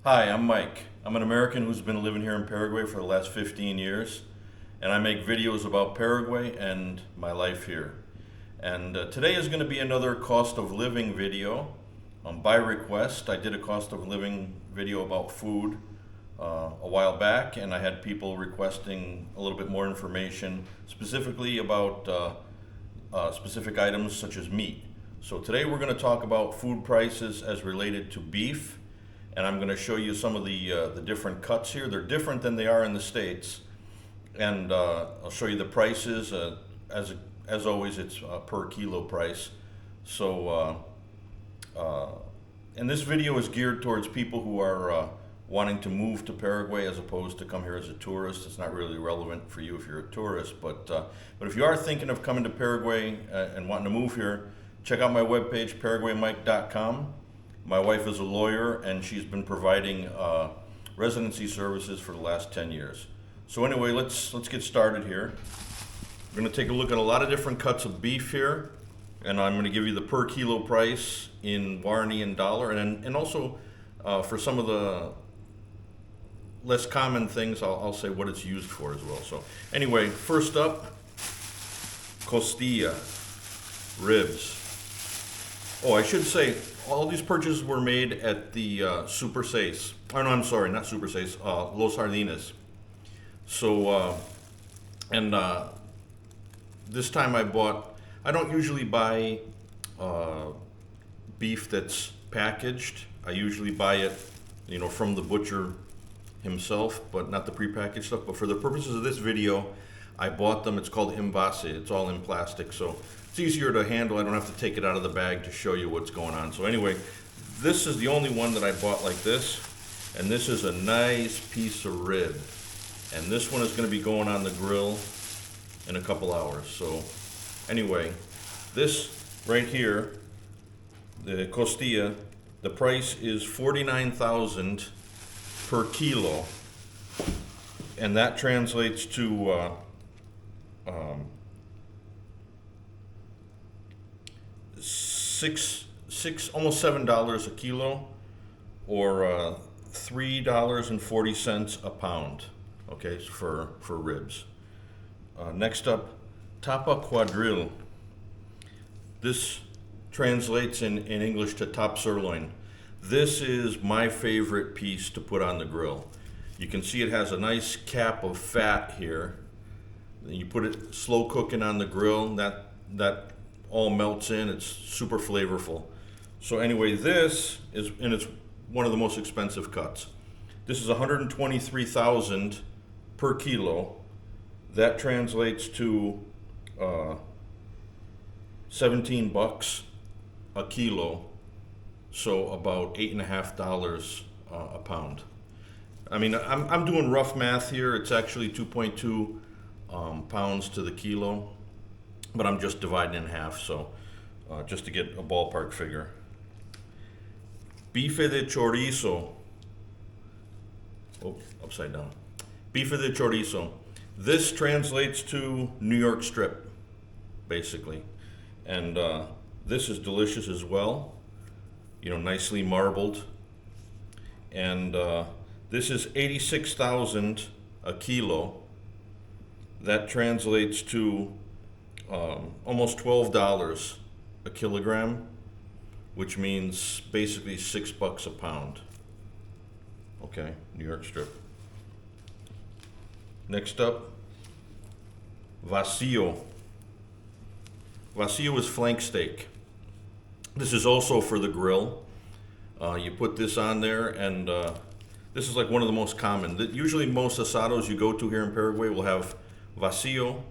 Hi, I'm Mike. I'm an American who's been living here in Paraguay for the last 15 years, and I make videos about Paraguay and my life here. And today is going to be another cost of living video. By request, I did a cost of living video about food a while back, and I had people requesting a little bit more information, specifically about specific items such as meat. So today we're going to talk about food prices as related to beef, and I'm going to show you some of the different cuts here. They're different than they are in the States, and I'll show you the prices. As always, it's per kilo price. So, and this video is geared towards people who are wanting to move to Paraguay as opposed to come here as a tourist. It's not really relevant for you if you're a tourist, but if you are thinking of coming to Paraguay and wanting to move here, check out my webpage, paraguaymike.com. My wife is a lawyer, and she's been providing residency services for the last 10 years. So anyway, let's get started here. We're going to take a look at a lot of different cuts of beef here, and I'm going to give you the per kilo price in Guarani and dollar, and also for some of the less common things, I'll say what it's used for as well. So anyway, first up, Costilla, ribs. Oh, I should say, all these purchases were made at the Super Seis. Oh, no, I'm sorry, not Super Seis, Los Jardines. So, this time I don't usually buy beef that's packaged. I usually buy it, from the butcher himself, but not the prepackaged stuff. But for the purposes of this video, I bought them. It's called envase. It's all in plastic, so it's easier to handle. I don't have to take it out of the bag to show you what's going on. So anyway, this is the only one that I bought like this, and this is a nice piece of rib. And this one is going to be going on the grill in a couple hours. So anyway, this right here, the costilla, the price is $49,000 per kilo, and that translates to almost $7 a kilo, or $3.40 a pound. Okay, for ribs. Next up, Tapa Quadril. This translates in English to top sirloin. This is my favorite piece to put on the grill. You can see it has a nice cap of fat here. Then you put it slow cooking on the grill, that all melts in. It's super flavorful. So anyway, this is, and it's one of the most expensive cuts. This is $123,000 per kilo. That translates to $17 a kilo, so about $8.50 a pound. I mean, I'm doing rough math here. It's actually 2.2 pounds to the kilo, but I'm just dividing in half, so just to get a ballpark figure. Bife de Chorizo. Oh, upside down. Bife de Chorizo. This translates to New York strip, basically. And this is delicious as well. Nicely marbled. And this is $86,000 a kilo. That translates to almost $12 a kilogram, which means basically $6 a pound. Okay, New York strip. Next up, Vacio. Vacio is flank steak. This is also for the grill. You put this on there, and this is like one of the most common. Usually most asados you go to here in Paraguay will have Vacio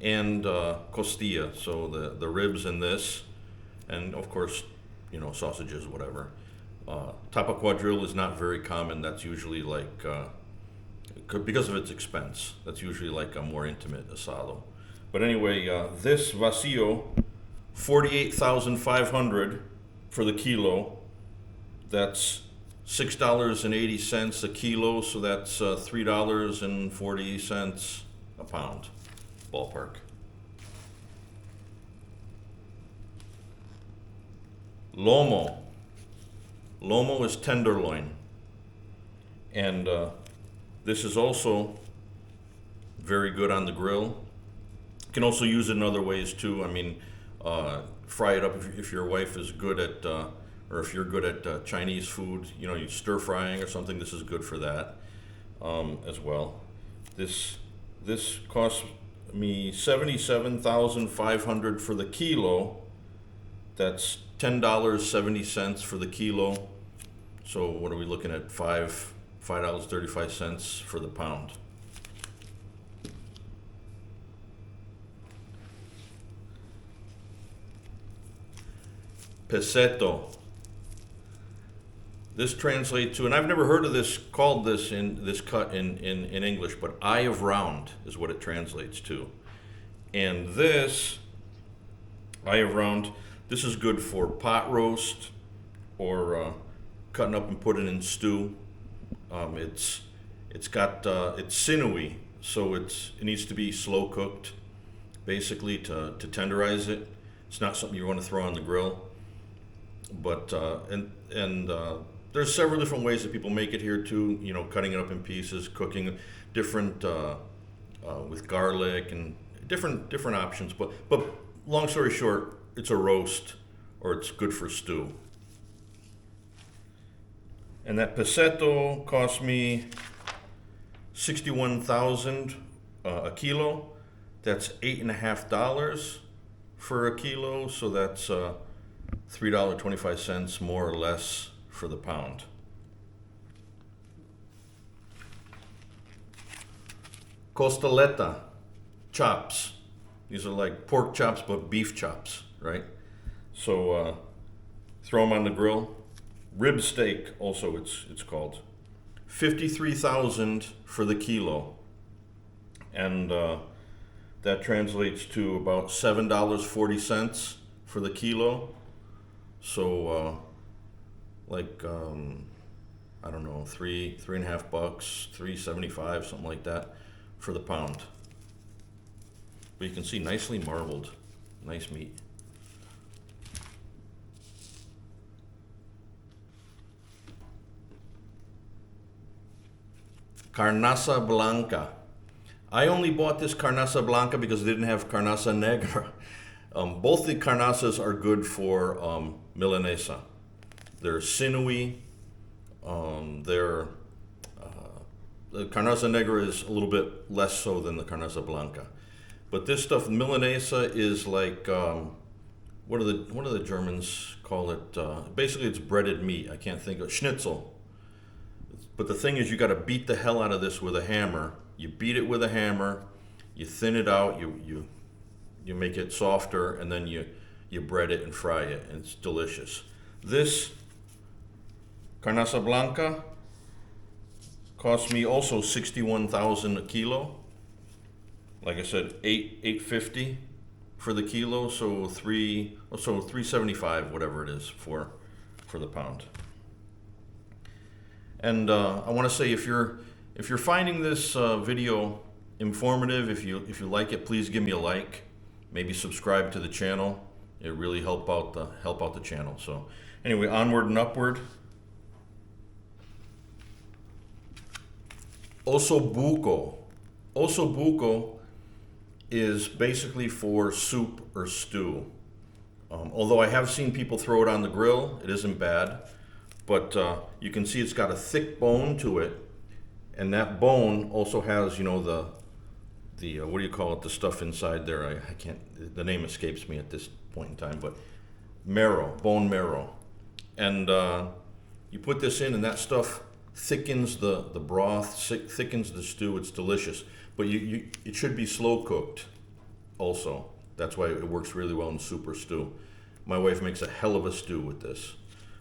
and costilla, so the ribs in this, and of course, sausages, whatever. Tapa Quadril is not very common. That's usually like, because of its expense, that's usually like a more intimate asado. But anyway, this Vacio, $48,500 for the kilo. That's $6.80 a kilo, so that's $3.40 a pound, ballpark. Lomo. Lomo is tenderloin. And this is also very good on the grill. You can also use it in other ways too. I mean, fry it up if your wife is good at, or if you're good at Chinese food, you know, you stir frying or something, this is good for that as well. This cost me $77,500 for the kilo. That's $10.70 for the kilo. So what are we looking at? $5.35 for the pound. Peceto. This translates to, and I've never heard of this, called this in this cut in English, but eye of round is what it translates to. And this eye of round, this is good for pot roast or cutting up and putting in stew. It's sinewy, so it needs to be slow cooked, basically to tenderize it. It's not something you want to throw on the grill. But there's several different ways that people make it here too. You know, cutting it up in pieces, cooking different with garlic and different options. But long story short, it's a roast or it's good for stew. And that Peceto cost me $61,000 a kilo. That's $8.50 for a kilo. So that's $3.25 more or less for the pound. Costeleta chops. These are like pork chops but beef chops, right? So throw them on the grill. Rib steak also it's called. $53,000 for the kilo. And that translates to about $7.40 for the kilo. So, I don't know, $3.50, $3.75, something like that for the pound. But you can see nicely marbled, nice meat. Carnaza Blanca. I only bought this Carnaza Blanca because it didn't have Carnaza Negra. Both the carnazas are good for Milanesa. They're sinewy. The Carnaza Negra is a little bit less so than the Carnaza Blanca. But this stuff, Milanesa, is like what do the Germans call it? Basically, it's breaded meat. I can't think of schnitzel. But the thing is, you got to beat the hell out of this with a hammer. You beat it with a hammer. You thin it out. You make it softer, and then you bread it and fry it, and it's delicious. This Carnaza Blanca cost me also $61,000 a kilo. Like I said, $8.50 for the kilo, so $3.75, whatever it is for the pound. And I want to say, if you're finding this video informative, if you like it, please give me a like. Maybe subscribe to the channel. It really help out the channel. So anyway, onward and upward. Osobuco. Osobuco is basically for soup or stew. Although I have seen people throw it on the grill, it isn't bad. But you can see it's got a thick bone to it, and that bone also has, you know, the what do you call it? The stuff inside there. I can't. The name escapes me at this point in time. But marrow, bone marrow, and you put this in, and that stuff thickens the broth, thickens the stew. It's delicious. But it should be slow cooked. Also, that's why it works really well in soup or stew. My wife makes a hell of a stew with this.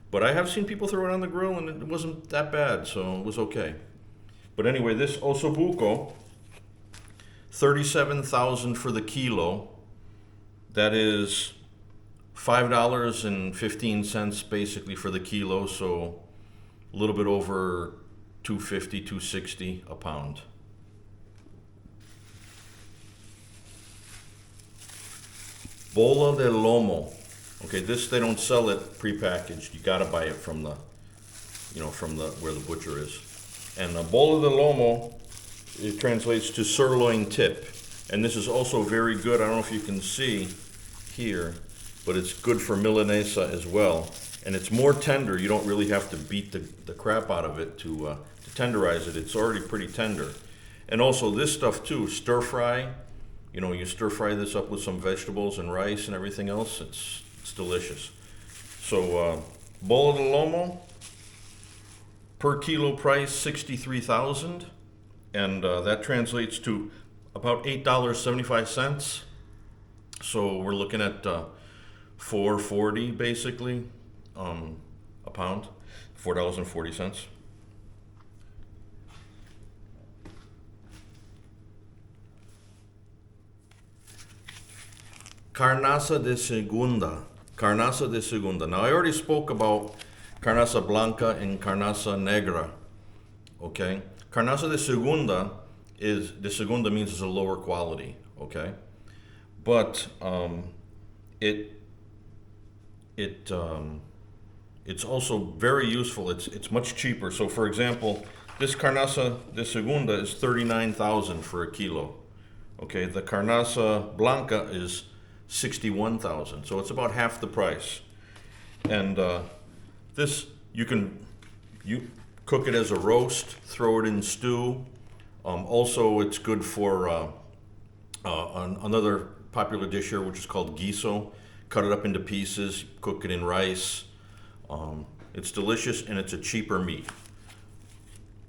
But I have seen people throw it on the grill, and it wasn't that bad, so it was okay. But anyway, this Osobuco, $37,000 for the kilo. That is $5.15 basically for the kilo, so a little bit over $2.50, $2.60 a pound. Bola de Lomo. Okay, this, they don't sell it prepackaged. You gotta buy it from the, where the butcher is. And a Bola de Lomo, it translates to sirloin tip. And this is also very good. I don't know if you can see here, but it's good for Milanesa as well. And it's more tender. You don't really have to beat the crap out of it to tenderize it. It's already pretty tender. And also this stuff too, stir fry. You know, you stir fry this up with some vegetables and rice and everything else. It's delicious. So Bola de Lomo, per kilo price 63,000, and that translates to about $8.75. So we're looking at $4.40 basically a pound, $4.40. Carnaza de Segunda. Carnaza de Segunda. Now I already spoke about Carnaza Blanca and Carnaza Negra. Okay? Carnaza de Segunda means it's a lower quality. Okay? But it's also very useful. It's much cheaper. So for example, this Carnaza de Segunda is 39,000 for a kilo. Okay, the Carnaza Blanca is 61,000, so it's about half the price. And this you cook it as a roast, throw it in stew. Also, it's good for another popular dish here, which is called guiso. Cut it up into pieces, cook it in rice. It's delicious and it's a cheaper meat.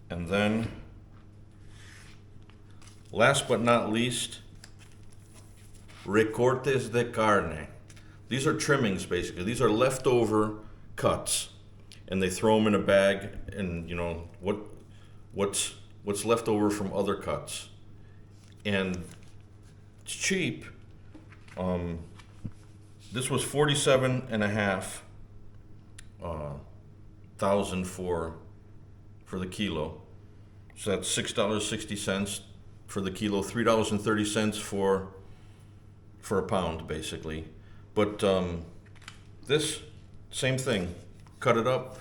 And then, last but not least, Recortes de Carne. These are trimmings basically. These are leftover cuts, and they throw them in a bag. And you know what's left over from other cuts, and it's cheap. This was 47,500 for the kilo. So that's $6.60 for the kilo, $3.30 for a pound, basically. But this, same thing. Cut it up,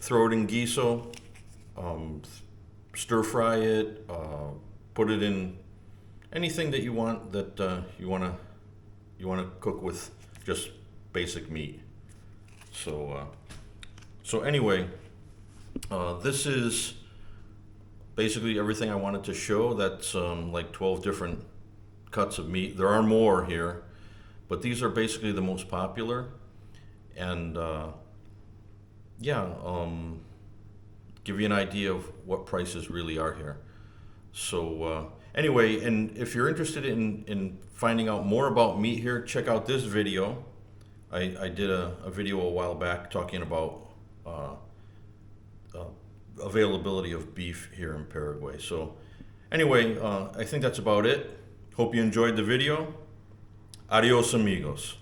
throw it in guiso, stir fry it, put it in anything that you want that you want to cook with just basic meat. So anyway, this is basically everything I wanted to show. That's like 12 different cuts of meat. There are more here, but these are basically the most popular. And give you an idea of what prices really are here. So anyway, and if you're interested in finding out more about meat here, check out this video. I did a video a while back talking about availability of beef here in Paraguay. So anyway, I think that's about it. Hope you enjoyed the video. Adios, amigos.